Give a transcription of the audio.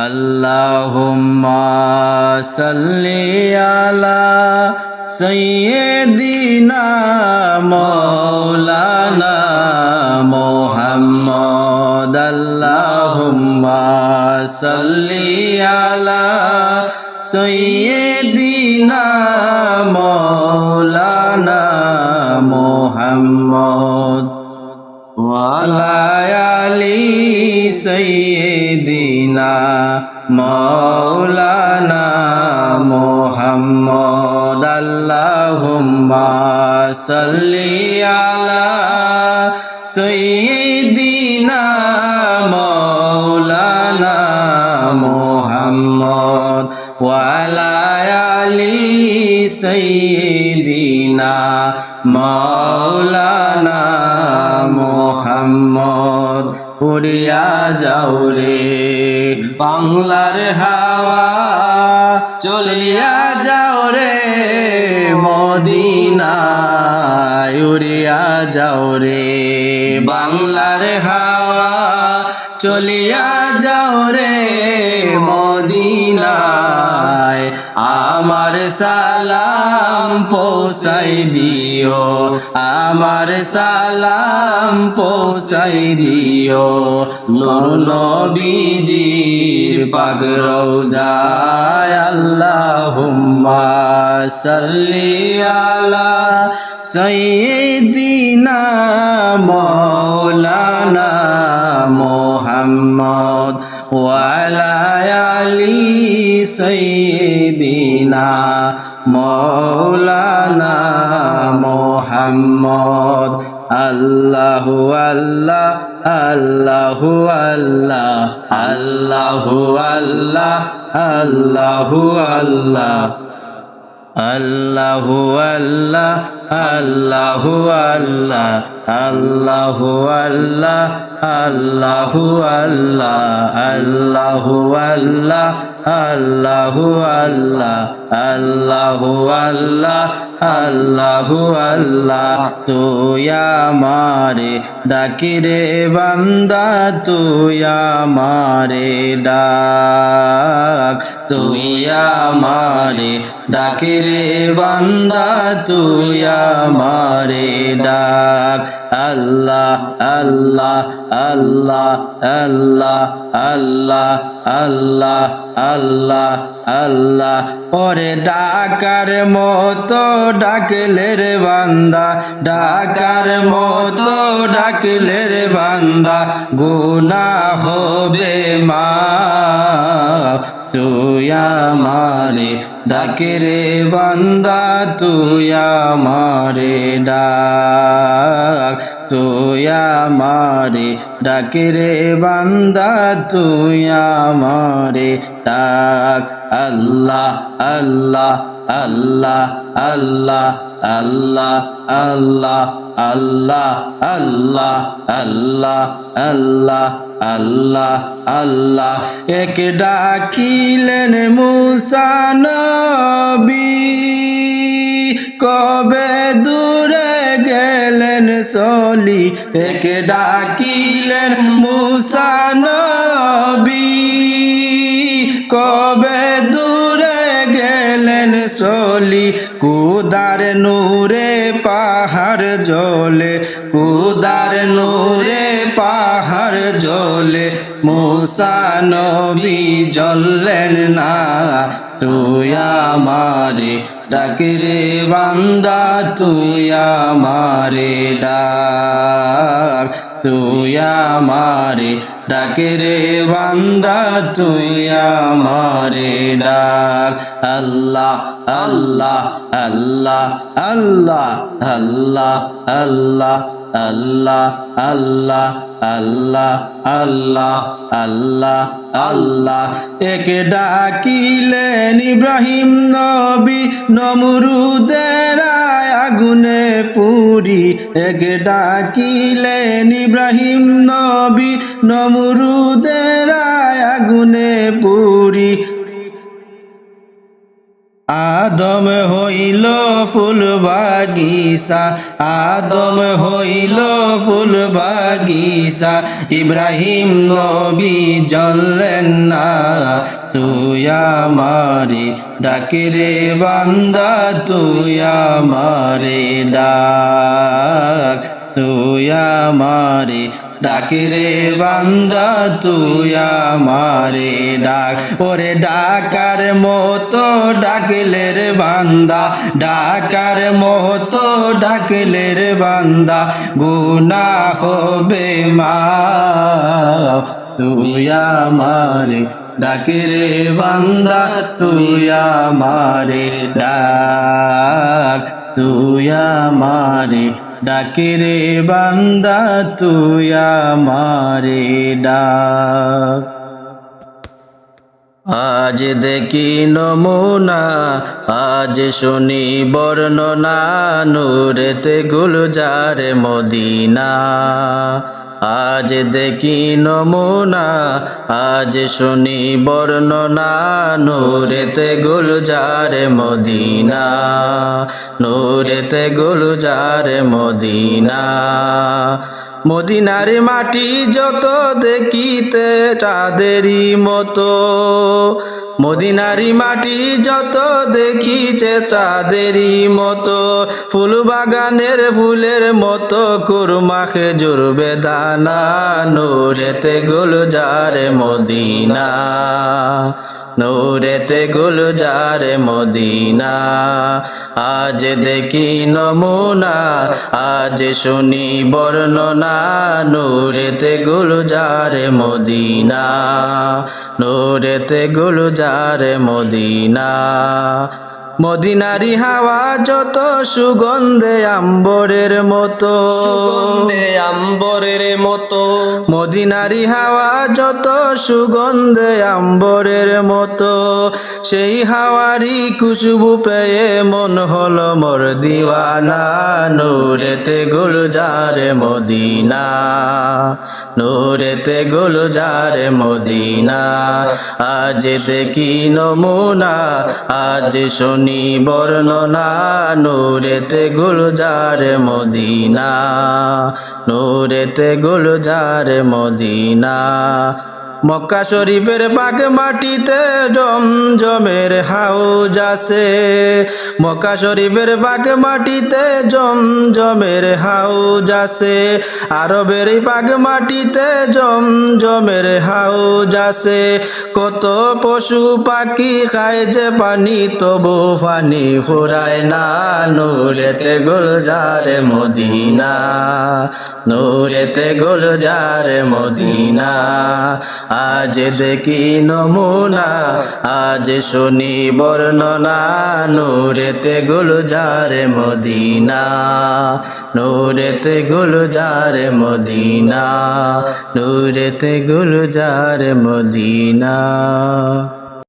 আল্লাহুম্মা সাল্লি আলা সাইয়্যিদিনা মাওলানা মুহাম্মদ। আল্লাহুম্মা সাল্লি আলা সাইয়্যিদিনা মাওলানা মুহাম্মদ ওয়া আলা আলি সাইয়্যিদিনা মাওলানা মুহাম্মদ। আল্লাহুম্মা সাল্লি আলা সাইয়্যিদিনা মাওলানা মুহাম্মদ ওয়া আলা আলি সাইয়্যিদিনা মাওলানা মুহাম্মদ। উড়িয়া যাও রে বাংলার হাওয়া, চলিয়া যাও রে মদিনায়। উড়িয়া যাও রে বাংলার হাওয়া, চলিয়া যাও রে মদিনায়। আমার সালাম পৌঁছাই দিও, আমার সালাম পৌঁছাই দিও নূর নবীজির পাক রওজায়। আল্লাহুম্মা সাল্লি আলা সাইয়্যিদিনা মাওলানা মুহাম্মদ ওয়া আলা আলি সাইয়্যিদিনা মাওলানা মুহাম্মদ। আল্লাহু আল্লাহ আল্লাহু আল্লাহ আল্লাহু আল্লাহ আল্লাহু আল্লাহ আল্লাহু আল্লাহ আল্লাহু আল্লাহ আল্লাহু আল্লাহ আল্লাহু আল্লাহ আল্লাহু আল্লাহ আল্লাহু আল্লাহ আল্লাহু আল্লাহ আল্লাহু আল্লাহ। তুই আমারে ডাকি রে বান্দা, তুই আমারে ডাক। তুই আমারে ডাকি রে বান্দা, তুই আমারে ডাক। আল্লাহ আল্লাহ আল্লাহ আল্লাহ আল্লাহ আল্লাহ আল্লাহ আল্লাহ। ওরে ডাকার মতো ডাকলে রে বান্দা, ডাকার মতো ডাকলে রে বান্দা, গুনাহ হবে মাফ। তুই আমারে ডাকে রে বান্দা, তুই আমারে ডাক। তুই আমারে ডাকে রে বান্দা, তুই আমারে ডাক। আল্লাহ আল্লাহ আল্লাহ আল্লাহ আল্লাহ আল্লাহ আল্লাহ আল্লাহ আল্লাহ আল্লাহ আল্লাহ আল্লাহ। এক ডাকিলেন মুসা নবী, কবে দূরে গেলেন চলি। এক ডাকিলেন মুসা নবী, কবে দূরে গেলেন চলি। কুদার নূরে পাহাড় জ্বলে, কুদার নূরে পাহাড় জ্বলে, মুসা নবী জ্বললেন না। তুই আমারে ডাকি রে বান্দা, তুই আমারে ডাক। তুই আমারে ডাকে রে বান্দা, তুই আমারে ডাক। আল্লাহ আল্লাহ আল্লাহ আল্লাহ আল্লাহ আল্লাহ আল্লাহ আল্লাহ আল্লাহ আল্লাহ আল্লাহ আল্লাহ। এক ডাকিলেন ইব্রাহিম নবী, নমরুদের আগুনে পুরি। এক ডাকিলেন ইব্রাহিম নবী, নমরুদের আগুনে পুরি। আদম হইল ফুল বাগিচা, আদম হইল ফুল বাগিচা, ইব্রাহিম নবী জ্বললেন না। আমারে ডাকে রে বান্দা তুই আমারে ডাক তুই আমারে ডাকে রে বান্দা তুই আমারে ডাক ওরে ডাকার মতো ডাকলে রে বান্দা ডাকার মতো ডাকলে রে বান্দা গুনাহ হবে মাফ তুই আমারে ডাকে রে বান্দা তুই আমারে ডাক তুই আমারে ডাকে রে বান্দা তুই আমারে ডাক আজ দেখি নমুনা আজ শুনি বর্ণনা নূরেতে গুলজার মদিনা আজ দেখি নমুনা আজ শুনি বর্ণনা নূরেতে গুলজার মদিনা নূরেতে গুলজার মদিনা মদিনার মাটি যত দেখিতে চাঁদেরই মতো মদিনারি মাটি যত দেখিছে চাঁদেরই মতো ফুল বাগানের ফুলের মতো কুরমা খেজুর বেদানা নূরেতে গুলজার মদিনা নূরেতে গুলজার মদিনা আজ দেখি নমুনা আজ শুনি বর্ণনা নূরেতে গুলজার মদিনা নূরেতে গুলজার মদিনা মদিনারি হাওয়া যত সুগন্ধে আম্বরের মতো আম্বরের মতো মদিনারি হাওয়া যত সুগন্ধে আম্বরের মতো সেই হাওয়ারি খুশবু পেয়ে মন হলো মোর দিওয়ানা নূরেতে গুলজার মদিনা নূরেতে গুলজার মদিনা আজ দেখি নমুনা আজ শুনি বর্ণনা নূরেতে গুলজার মদিনা নূরেতে গুলজার মদিনা মক্কা শরীফের পাক মাটিতে জমজমের হাউজ আছে মক্কা শরীফের পাক মাটিতে জমজমের হাউজ আছে আরবের পাক মাটিতে জমজমের হাউজ আছে কত পশু পাখি খায় যে পানি তবু পানি ফুরায় না নূরেতে গুলজার মদিনা নূরেতে গুলজার মদিনা আজ দেখি নমুনা আজ শুনি বর্ণনা নূরেতে গুলজার মদিনা নূরেতে গুলজার মদিনা নূরেতে গুলজার মদিনা